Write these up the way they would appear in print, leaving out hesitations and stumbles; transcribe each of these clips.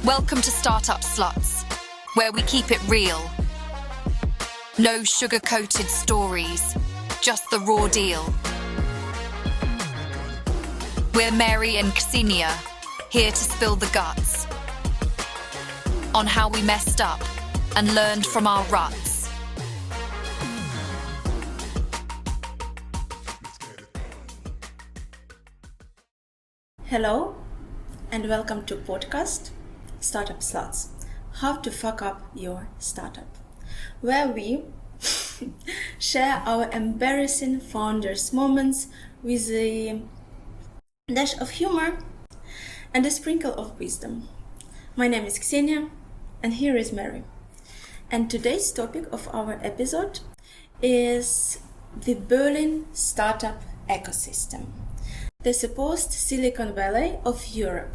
Welcome to Startup Sluts, where we keep it real. No sugar-coated stories, just the raw deal. We're Mary and Ksenia, here to spill the guts on how we messed up and learned from our ruts. Hello and welcome to podcast Startup Sluts, how to fuck up your startup, where we share our embarrassing founders moments with a dash of humor and a sprinkle of wisdom. My name is Ksenia and here is Mary. And today's topic of our episode is the Berlin startup ecosystem, the supposed Silicon Valley of Europe.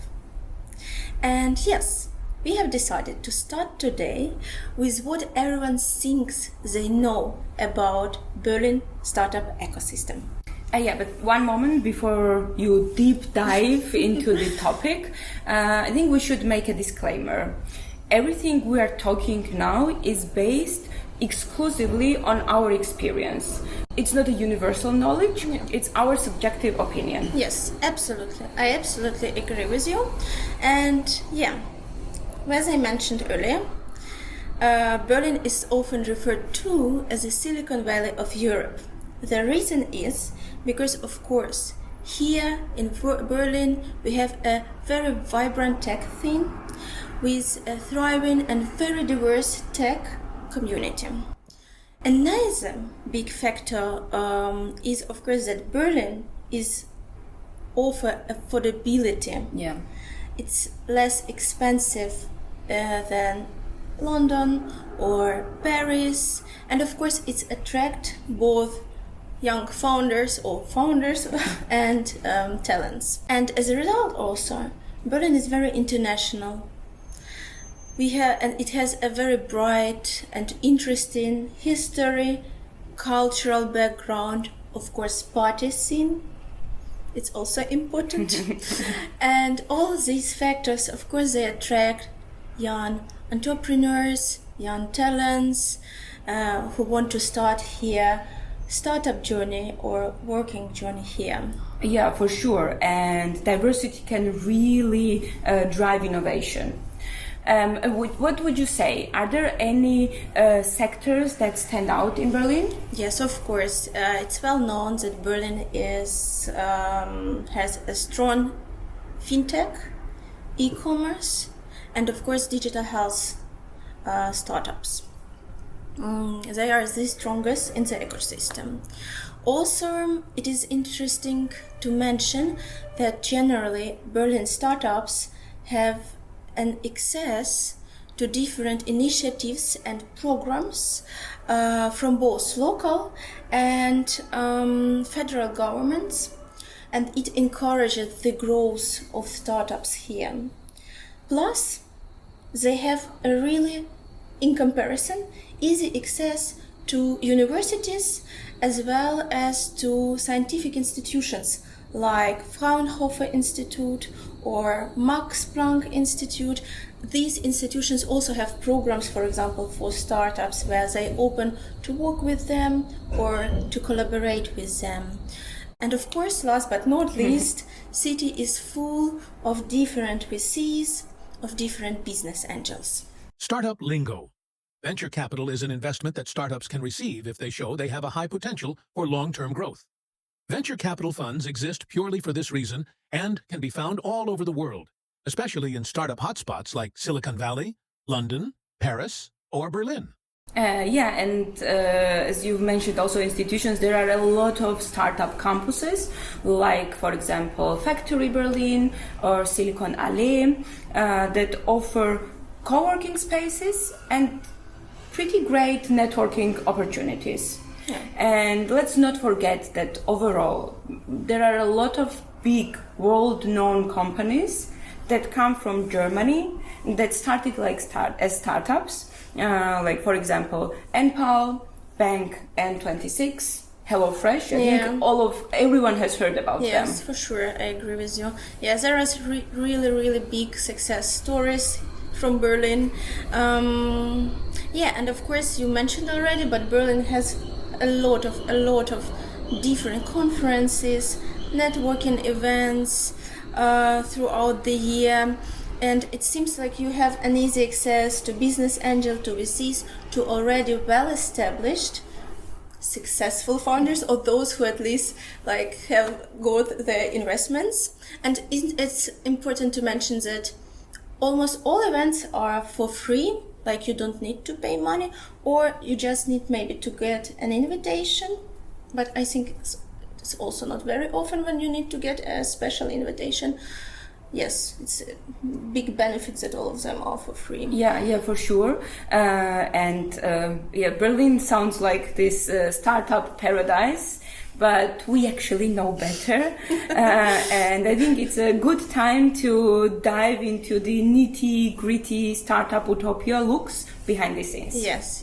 And yes, we have decided to start today with what everyone thinks they know about Berlin startup ecosystem. But one moment before you deep dive into the topic, I think we should make a disclaimer. Everything we are talking now is based exclusively on our experience. It's not a universal knowledge, it's our subjective opinion. Yes, absolutely. I absolutely agree with you. And as I mentioned earlier, Berlin is often referred to as the Silicon Valley of Europe. The reason is because, of course, here in Berlin we have a very vibrant tech scene with a thriving and very diverse tech community. Another big factor is, of course, that Berlin is offer affordability. Yeah. It's less expensive than London or Paris, and of course it's attract both young founders and talents. And as a result also, Berlin is very international. It has a very bright and interesting history, cultural background, of course party scene. It's also important. And all these factors, of course, they attract young entrepreneurs, young talents who want to start here, startup journey or working journey here. Yeah, for sure. And diversity can really drive innovation. What would you say? Are there any sectors that stand out in Berlin? Yes, of course. It's well known that Berlin has a strong fintech, e-commerce, and of course digital health startups. They are the strongest in the ecosystem. Also, it is interesting to mention that generally Berlin startups have an access to different initiatives and programs from both local and federal governments, and it encourages the growth of startups here. Plus, they have a really, in comparison, easy access to universities as well as to scientific institutions like Fraunhofer Institute or Max Planck Institute. These institutions also have programs, for example, for startups where they open to work with them or to collaborate with them. And of course, last but not least, city is full of different VCs, of different business angels. Startup lingo. Venture capital is an investment that startups can receive if they show they have a high potential for long-term growth. Venture capital funds exist purely for this reason and can be found all over the world, especially in startup hotspots like Silicon Valley, London, Paris, or Berlin. As you've mentioned also institutions, there are a lot of startup campuses, like, for example, Factory Berlin or Silicon Alley, that offer co-working spaces and pretty great networking opportunities. Yeah. And let's not forget that overall, there are a lot of big world-known companies that come from Germany that started as startups, like for example, Unveil, Bank N26, HelloFresh. I think everyone has heard about them. Yes, for sure, I agree with you. Yes, there are really big success stories from Berlin. And of course you mentioned already, but Berlin has a lot of different conferences, networking events throughout the year. And it seems like you have an easy access to business angel, to VCs, to already well-established, successful founders, or those who at least have got their investments. And it's important to mention that almost all events are for free. Like, you don't need to pay money, or you just need maybe to get an invitation. But I think it's also not very often when you need to get a special invitation. Yes, it's big benefits that all of them are for free. Yeah, for sure. Berlin sounds like this startup paradise, but we actually know better. And I think it's a good time to dive into the nitty-gritty startup utopia looks behind the scenes. Yes.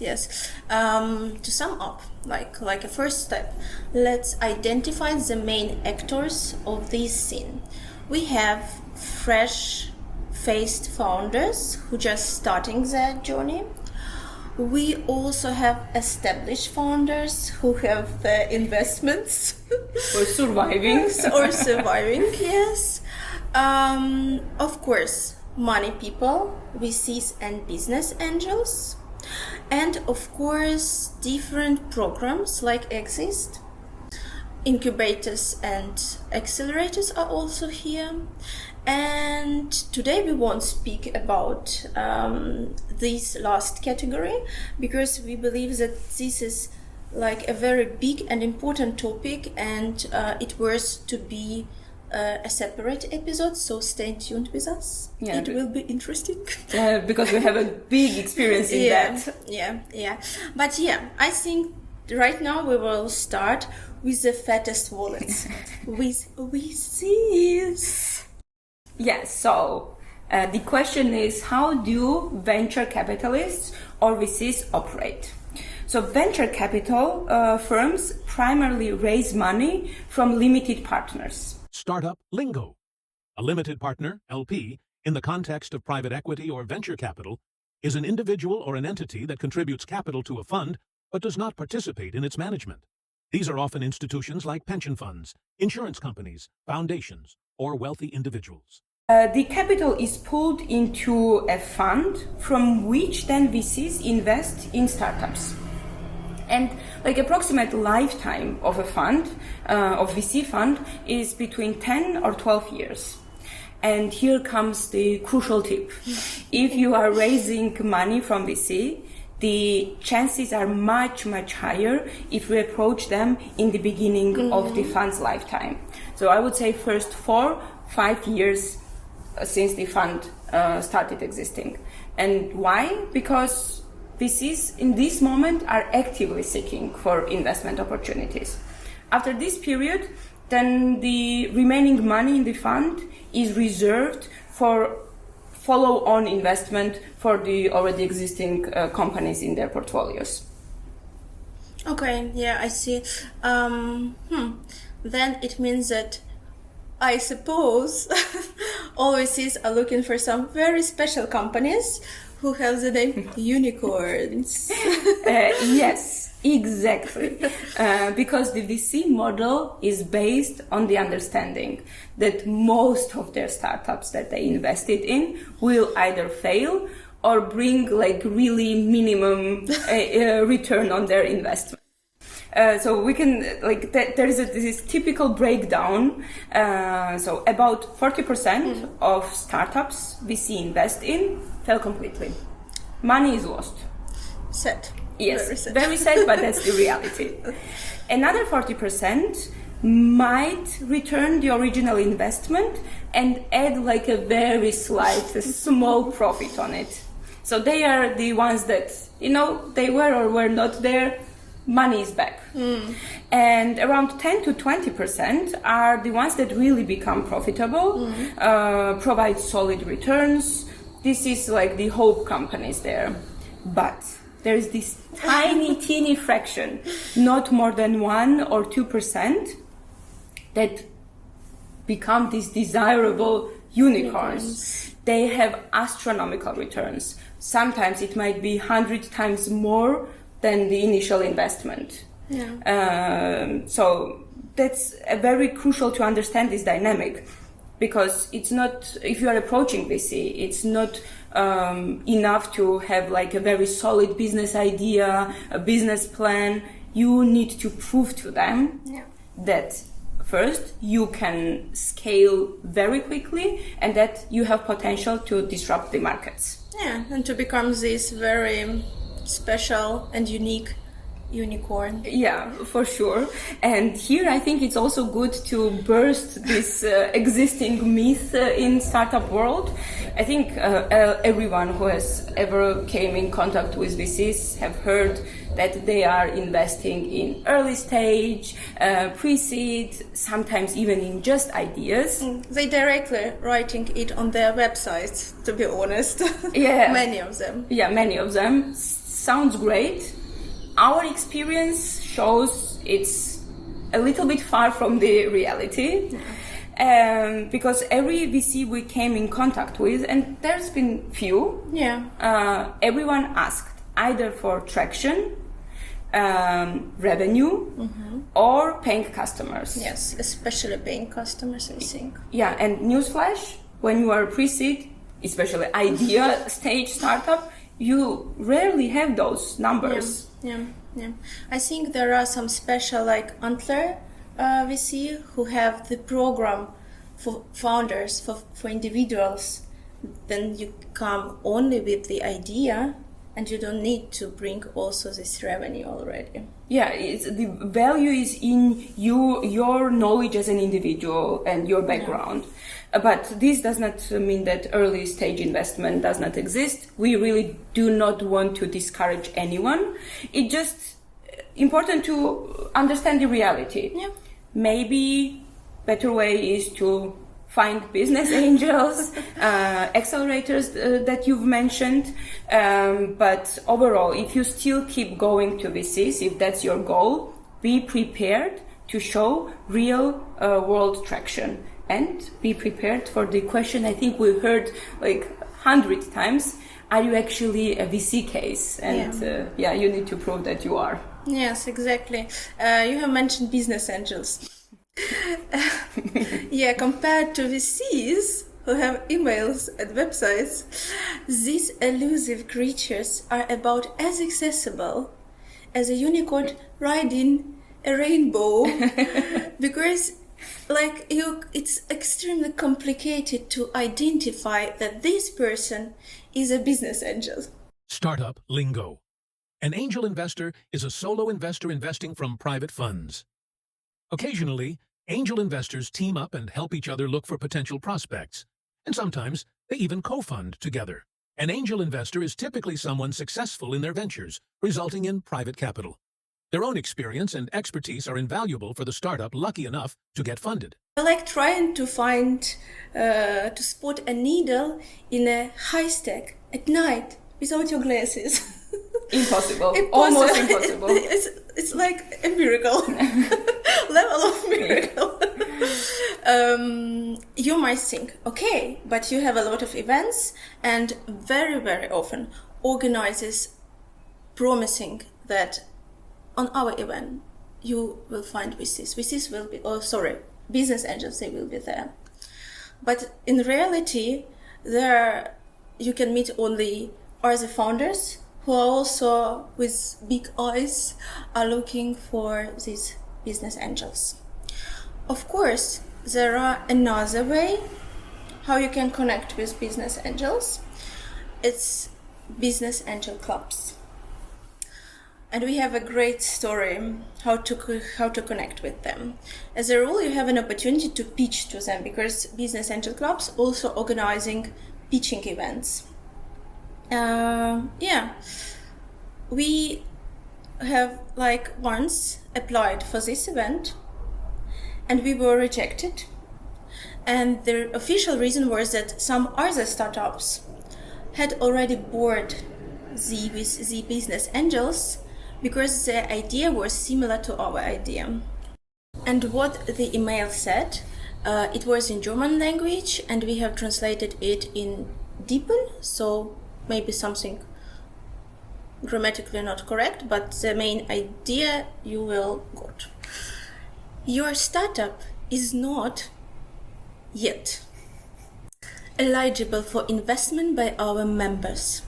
To sum up, like a first step, let's identify the main actors of this scene. We have fresh-faced founders who just starting their journey. We also have established founders who have their investments or surviving. Yes. Of course, money people, VCs and business angels. And of course, different programs exist. Incubators and accelerators are also here. And today we won't speak about this last category, because we believe that this is a very big and important topic, and it worth to be a separate episode, so stay tuned with us. It will be interesting. Because we have a big experience in that. Yeah. But I think right now we will start with the fattest wallets, with VCs. Yes, so the question is, how do venture capitalists or VCs operate? So venture capital firms primarily raise money from limited partners. Startup lingo. A limited partner, LP, in the context of private equity or venture capital, is an individual or an entity that contributes capital to a fund but does not participate in its management. These are often institutions like pension funds, insurance companies, foundations, or wealthy individuals. The capital is pulled into a fund from which then VCs invest in startups. And approximate lifetime of a fund, of VC fund, is between 10 or 12 years. And here comes the crucial tip. If you are raising money from VC, the chances are much higher if we approach them in the beginning of the fund's lifetime. So I would say first 4-5 years since the fund started existing. And why? Because VCs in this moment are actively seeking for investment opportunities. After this period, then the remaining money in the fund is reserved for follow-on investment for the already existing companies in their portfolios. Okay, I see. Then it means that, I suppose, all VCs are looking for some very special companies who have the name unicorns. Yes, exactly. Because the VC model is based on the understanding that most of their startups that they invested in will either fail or bring really minimum return on their investment. So we can there is this typical breakdown. So about 40% of startups VC invest in fail completely. Money is lost. Sad. Yes, very sad, but that's the reality. Another 40% might return the original investment and add a very slight, small profit on it. So they are the ones that, they were or were not there. Money is back. And around 10 to 20% are the ones that really become profitable, provide solid returns. This is the hope companies there. But there is this tiny, teeny fraction, not more than 1 or 2%, that become these desirable unicorns. They have astronomical returns. Sometimes it might be 100 times more than the initial investment. So that's very crucial to understand this dynamic, because it's not, if you are approaching VC, it's not enough to have like a very solid business idea, a business plan. You need to prove to them that first you can scale very quickly and that you have potential to disrupt the markets. Yeah, and to become this very special and unique unicorn. Yeah, for sure. And here I think it's also good to burst this existing myth in startup world. I think everyone who has ever came in contact with VCs have heard that they are investing in early stage, pre-seed, sometimes even in just ideas. They directly writing it on their websites, to be honest. Yeah. Many of them. Yeah, many of them. Sounds great. Our experience shows it's a little bit far from the reality. Because every VC we came in contact with, and there's been few, everyone asked either for traction, revenue, or paying customers. Yes, especially paying customers, I think. Yeah, and newsflash, when you are pre-seed, especially idea stage startup, you rarely have those numbers. Yeah. I think there are some special, like Antler VC, who have the program for founders, for individuals. Then you come only with the idea, and you don't need to bring also this revenue already. Yeah, the value is in your knowledge as an individual and your background. But this does not mean that early stage investment does not exist. We really do not want to discourage anyone. It's just important to understand the reality. Yeah. Maybe better way is to find business angels, accelerators that you've mentioned. But overall, if you still keep going to VCs, if that's your goal, be prepared to show real world traction. And be prepared for the question I think we heard like 100 times, are you actually a VC case? And you need to prove that you are. Yes, exactly. You have mentioned business angels. Compared to VCs who have emails and websites, these elusive creatures are about as accessible as a unicorn riding a rainbow because it's extremely complicated to identify that this person is a business angel. Startup lingo. An angel investor is a solo investor investing from private funds. Occasionally, angel investors team up and help each other look for potential prospects, and sometimes they even co-fund together. An angel investor is typically someone successful in their ventures, resulting in private capital. Their own experience and expertise are invaluable for the startup lucky enough to get funded. I like trying to to spot a needle in a haystack at night without your glasses. Impossible. Almost impossible. It's like a miracle. Level of miracle. You might think, okay, but you have a lot of events, and very, very often organizers promising that on our event you will find VCs. VCs will be, business angels, they will be there. But in reality, there you can meet only other founders who are also with big eyes are looking for these business angels. Of course, there are another way how you can connect with business angels. It's business angel clubs. And we have a great story how to connect with them. As a rule, you have an opportunity to pitch to them because business angel clubs also organizing pitching events. We have once applied for this event and we were rejected. And the official reason was that some other startups had already bored the business angels because their idea was similar to our idea. And what the email said, it was in German language, and we have translated it in Diepel, so maybe something grammatically not correct, but the main idea you will got. Your startup is not yet eligible for investment by our members.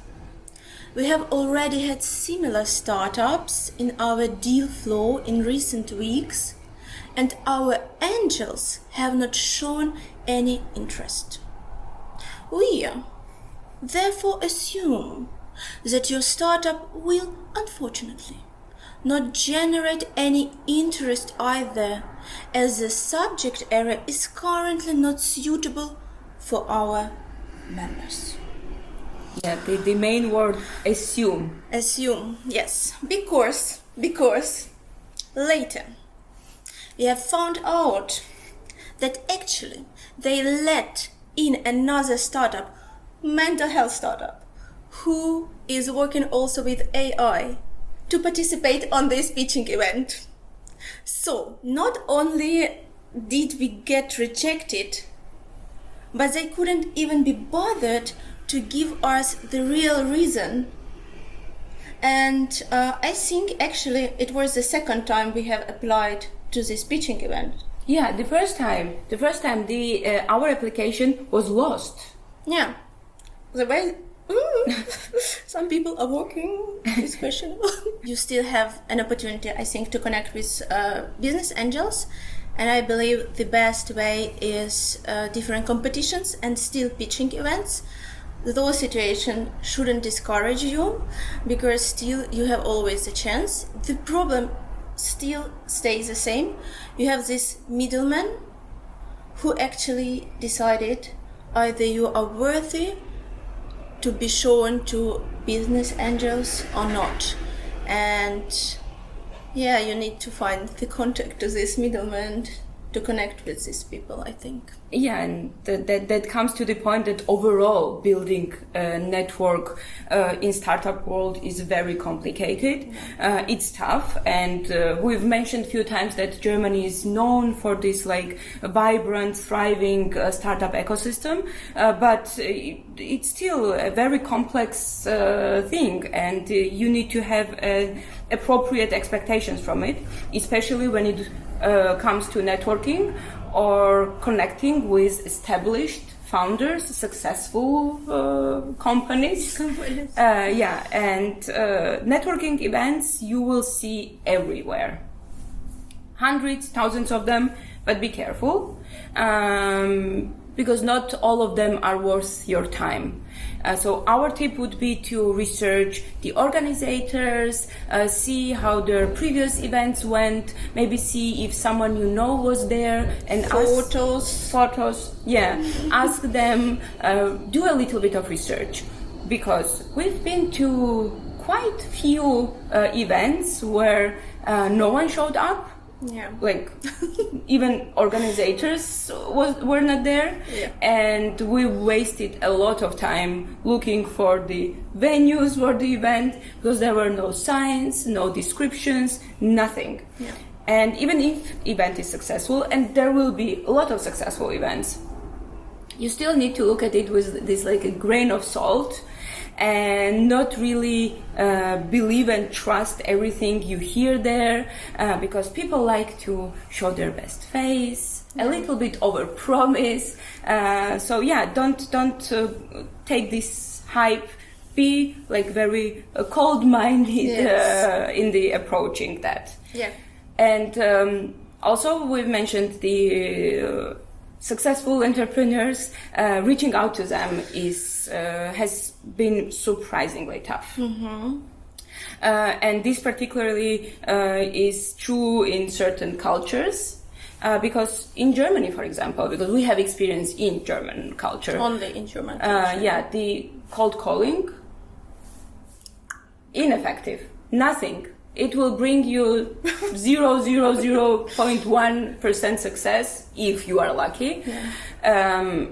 We have already had similar startups in our deal flow in recent weeks, and our angels have not shown any interest. We therefore assume that your startup will, unfortunately, not generate any interest either, as the subject area is currently not suitable for our members. Yeah, the main word, assume. Assume, yes, because later we have found out that actually they let in another startup, mental health startup, who is working also with AI to participate on this pitching event. So not only did we get rejected, but they couldn't even be bothered to give us the real reason. And I think actually it was the second time we have applied to this pitching event. Yeah, the first time our application was lost. Yeah, the way some people are working is questionable. You still have an opportunity, I think, to connect with business angels, and I believe the best way is different competitions and still pitching events. Those situations shouldn't discourage you, because still you have always a chance. The problem still stays the same. You have this middleman who actually decided either you are worthy to be shown to business angels or not. And yeah, you need to find the contact to this middleman to connect with these people, I think. Yeah, and that comes to the point that overall building a network in startup world is very complicated. It's tough, and we've mentioned a few times that Germany is known for this like vibrant, thriving startup ecosystem, but it's still a very complex thing, and you need to have appropriate expectations from it, especially when it comes to networking or connecting with established founders, successful companies. And networking events you will see everywhere. Hundreds, thousands of them, but be careful. Because not all of them are worth your time. So our tip would be to research the organizers, see how their previous events went, maybe see if someone you know was there, and photos. Yeah, ask them, do a little bit of research, because we've been to quite few events where no one showed up. Yeah. Like even organizers were not there, and we wasted a lot of time looking for the venues for the event because there were no signs, no descriptions, nothing. Yeah. And even if event is successful, and there will be a lot of successful events, you still need to look at it with this like a grain of salt, and not really believe and trust everything you hear there, because people like to show their best face, a little bit overpromise. So yeah, don't take this hype. Be like very cold-minded in the approaching that. Yeah. And also we've mentioned the successful entrepreneurs. Reaching out to them has been surprisingly tough. Mm-hmm. And this particularly is true in certain cultures, because in Germany, for example, because we have experience in German culture. Only in German culture. The cold calling, ineffective, nothing. It will bring you 0.1% success if you are lucky. Yeah.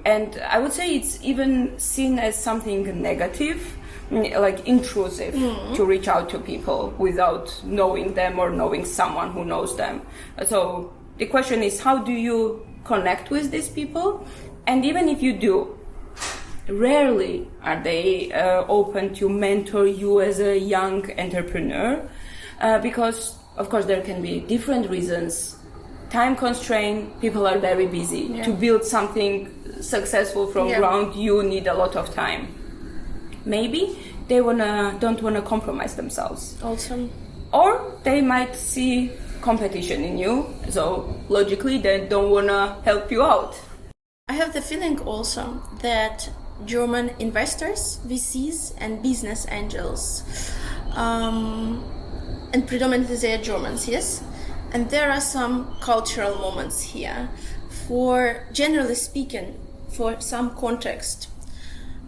And I would say it's even seen as something negative like intrusive to reach out to people without knowing them or knowing someone who knows them. So the question is, how do you connect with these people? And even if you do, rarely are they open to mentor you as a young entrepreneur, because of course there can be different reasons. Time constraint, people are very busy. Yeah. To build something successful from ground, you need a lot of time. Maybe they don't wanna compromise themselves. Also, Or they might see competition in you, so logically they don't wanna help you out. I have the feeling also that German investors, VCs, and business angels, and predominantly they are Germans, yes? And there are some cultural moments here. For generally speaking, for some context,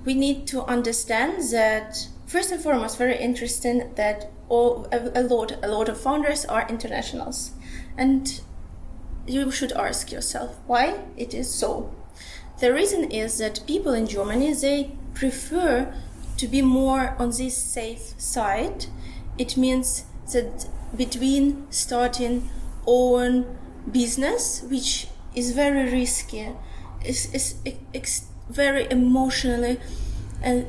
we need to understand that first and foremost, very interesting that a lot of founders are internationals, and you should ask yourself why it is so. The reason is that people in Germany, they prefer to be more on this safe side. It means that between starting own business, which is very risky, is very emotionally and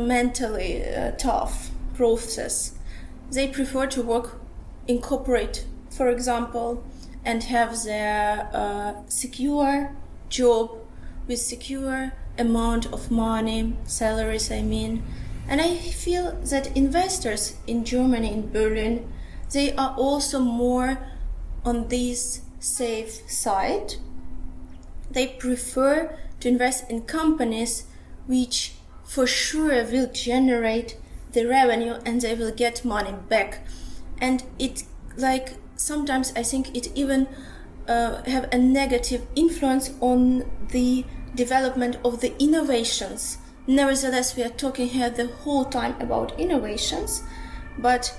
mentally tough process. They prefer to work in corporate, for example, and have their secure job with secure amount of money, salaries I mean. And I feel that investors in Germany, in Berlin, they are also more on this safe side. They prefer to invest in companies which for sure will generate the revenue and they will get money back. And it, like, sometimes I think it even have a negative influence on the development of the innovations. Nevertheless, we are talking here the whole time about innovations, but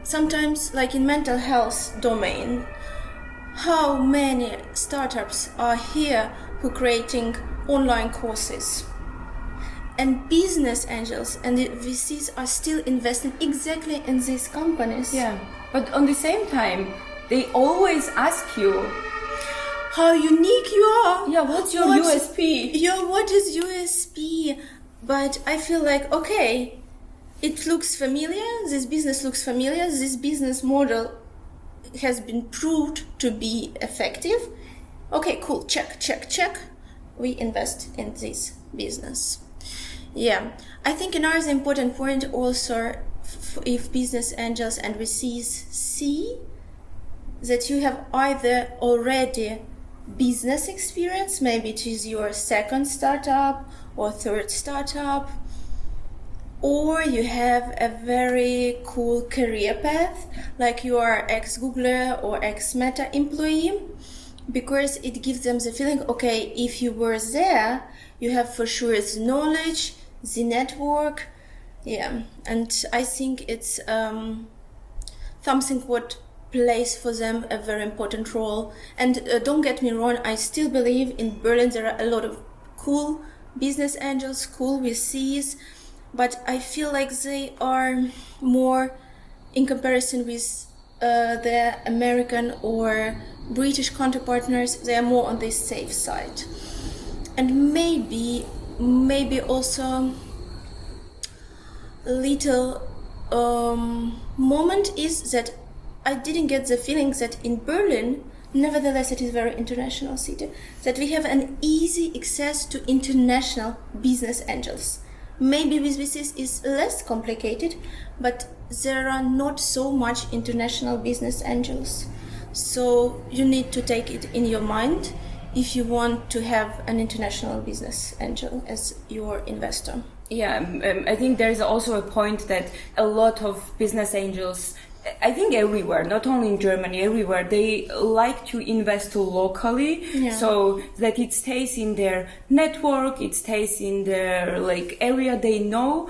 sometimes, like in mental health domain, how many startups are here who creating online courses? And business angels and the VCs are still investing exactly in these companies. Yeah, but on the same time, they always ask you, how unique you are. yeah, what's your USP? What is USP? But I feel like, okay, it looks familiar, this business looks familiar, this business model has been proved to be effective. Okay, cool, check. We invest in this business. Yeah, I think another important point also, if business angels and VCs see that you have either already business experience, maybe it is your second startup or third startup, or you have a very cool career path, like you are ex-Googler or ex-Meta employee, because it gives them the feeling, okay, if you were there, you have for sure the knowledge, the network, yeah. And I think it's something what plays for them a very important role. And don't get me wrong, I still believe in Berlin there are a lot of cool business angels, cool VCs, but I feel like they are more, in comparison with their American or British counterpartners, they are more on this safe side. And maybe also a little moment is that I didn't get the feeling that in Berlin, nevertheless it is a very international city, that we have an easy access to international business angels. Maybe with VCs is less complicated, but there are not so much international business angels. So you need to take it in your mind if you want to have an international business angel as your investor. Yeah, I think there is also a point that a lot of business angels, I think everywhere, not only in Germany, everywhere, they like to invest locally, so that it stays in their network, it stays in their area they know.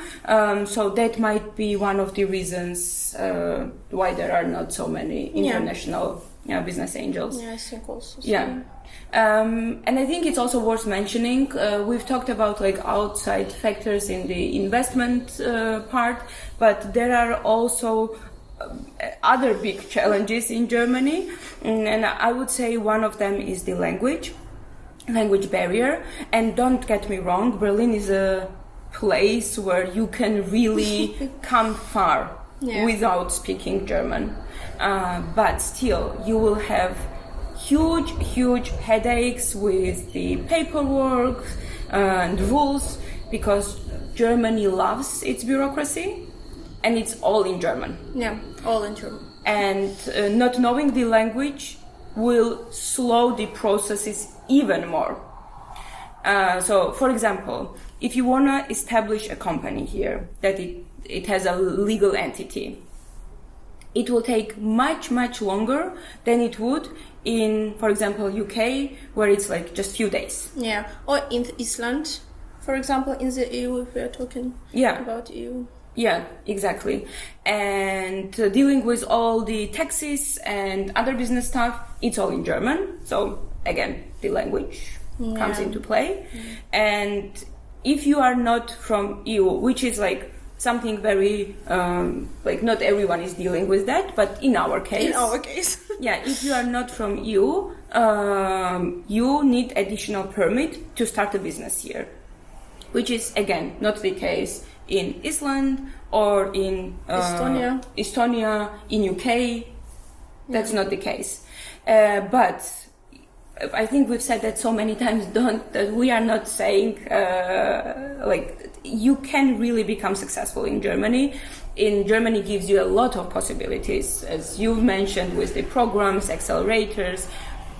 So that might be one of the reasons why there are not so many international business angels. Yeah, I think also. So. Yeah. And I think it's also worth mentioning, we've talked about like outside factors in the investment part, but there are also other big challenges in Germany, and I would say one of them is the language barrier. And don't get me wrong, Berlin is a place where you can really come far without speaking German, but still you will have huge headaches with the paperwork and rules, because Germany loves its bureaucracy and it's all in German. Yeah, all in German. And not knowing the language will slow the processes even more. So, for example, if you want to establish a company here, that it has a legal entity, it will take much longer than it would in, for example, UK, where it's like just few days. Yeah, or in Iceland, for example, in the EU, if we are talking about EU. Yeah, exactly. And dealing with all the taxes and other business stuff, it's all in German. So again, the language comes into play. And if you are not from EU, which is like something very, like not everyone is dealing with that, but in our case. Yeah, if you are not from EU, you need additional permit to start a business here, which is again not the case in Iceland or in Estonia, in UK. That's not the case. But I think we've said that so many times, that we are not saying like you can really become successful in Germany. In Germany gives you a lot of possibilities, as you've mentioned, with the programs, accelerators,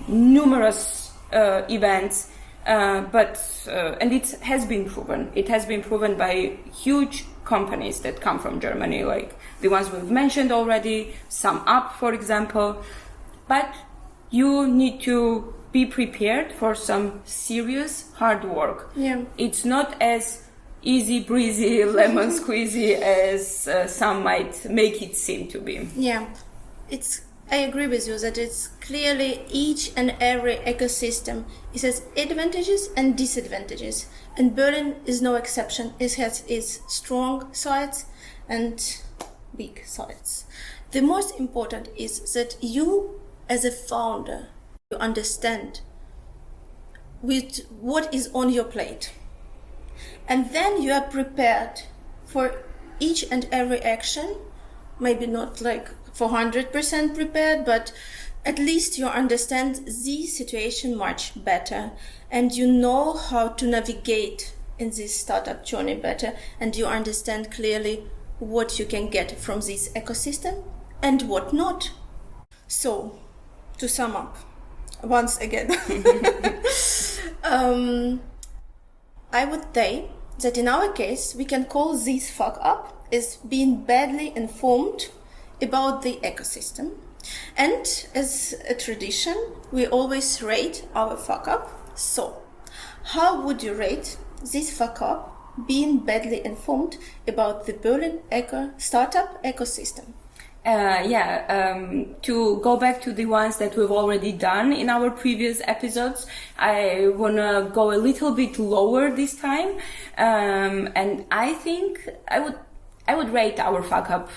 numerous events. And it has been proven. It has been proven by huge companies that come from Germany, like the ones we've mentioned already, Sum Up, for example. But you need to be prepared for some serious hard work. Yeah. It's not as easy breezy, lemon squeezy as some might make it seem to be. Yeah, I agree with you that it's clearly each and every ecosystem. It has advantages and disadvantages, and Berlin is no exception. It has its strong sides and weak sides. The most important is that you, as a founder, you understand with what is on your plate, and then you are prepared for each and every action. Maybe not like 400% prepared, but at least you understand the situation much better, and you know how to navigate in this startup journey better, and you understand clearly what you can get from this ecosystem and what not. So, to sum up, once again, I would say that in our case, we can call this fuck up as being badly informed about the ecosystem. And as a tradition, we always rate our fuck up. So, how would you rate this fuck up being badly informed about the Berlin startup ecosystem? To go back to the ones that we've already done in our previous episodes, I want to go a little bit lower this time. And I think I would rate our fuck up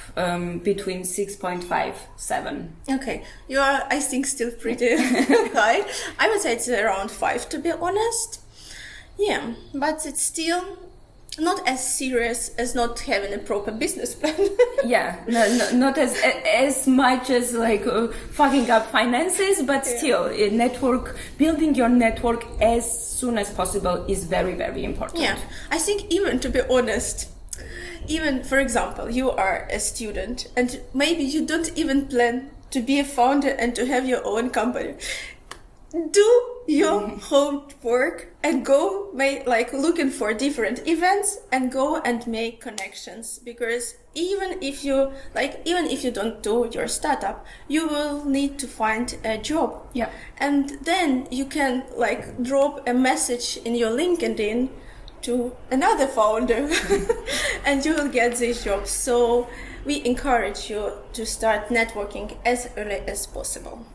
between 6.5, 7. Okay, you are, I think, still pretty high. I would say it's around 5, to be honest. Yeah, but it's still not as serious as not having a proper business plan. Yeah, not as much as like fucking up finances, but still, building your network as soon as possible is very, very important. Yeah, I think even, to be honest, even, for example, you are a student and maybe you don't even plan to be a founder and to have your own company. Do your homework and go looking for different events and go and make connections, because even if you don't do your startup, you will need to find a job. Yeah. And then you can drop a message in your LinkedIn to another founder and you will get this job. So we encourage you to start networking as early as possible.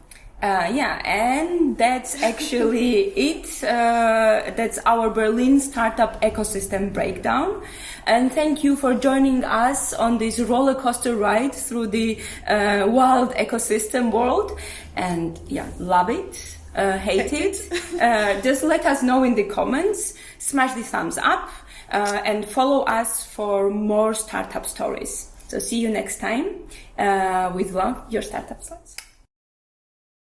And that's actually it. That's our Berlin startup ecosystem breakdown. And thank you for joining us on this roller coaster ride through the wild ecosystem world. And love it, hate it. Just let us know in the comments. Smash the thumbs up and follow us for more startup stories. So see you next time. With love, your startup sluts.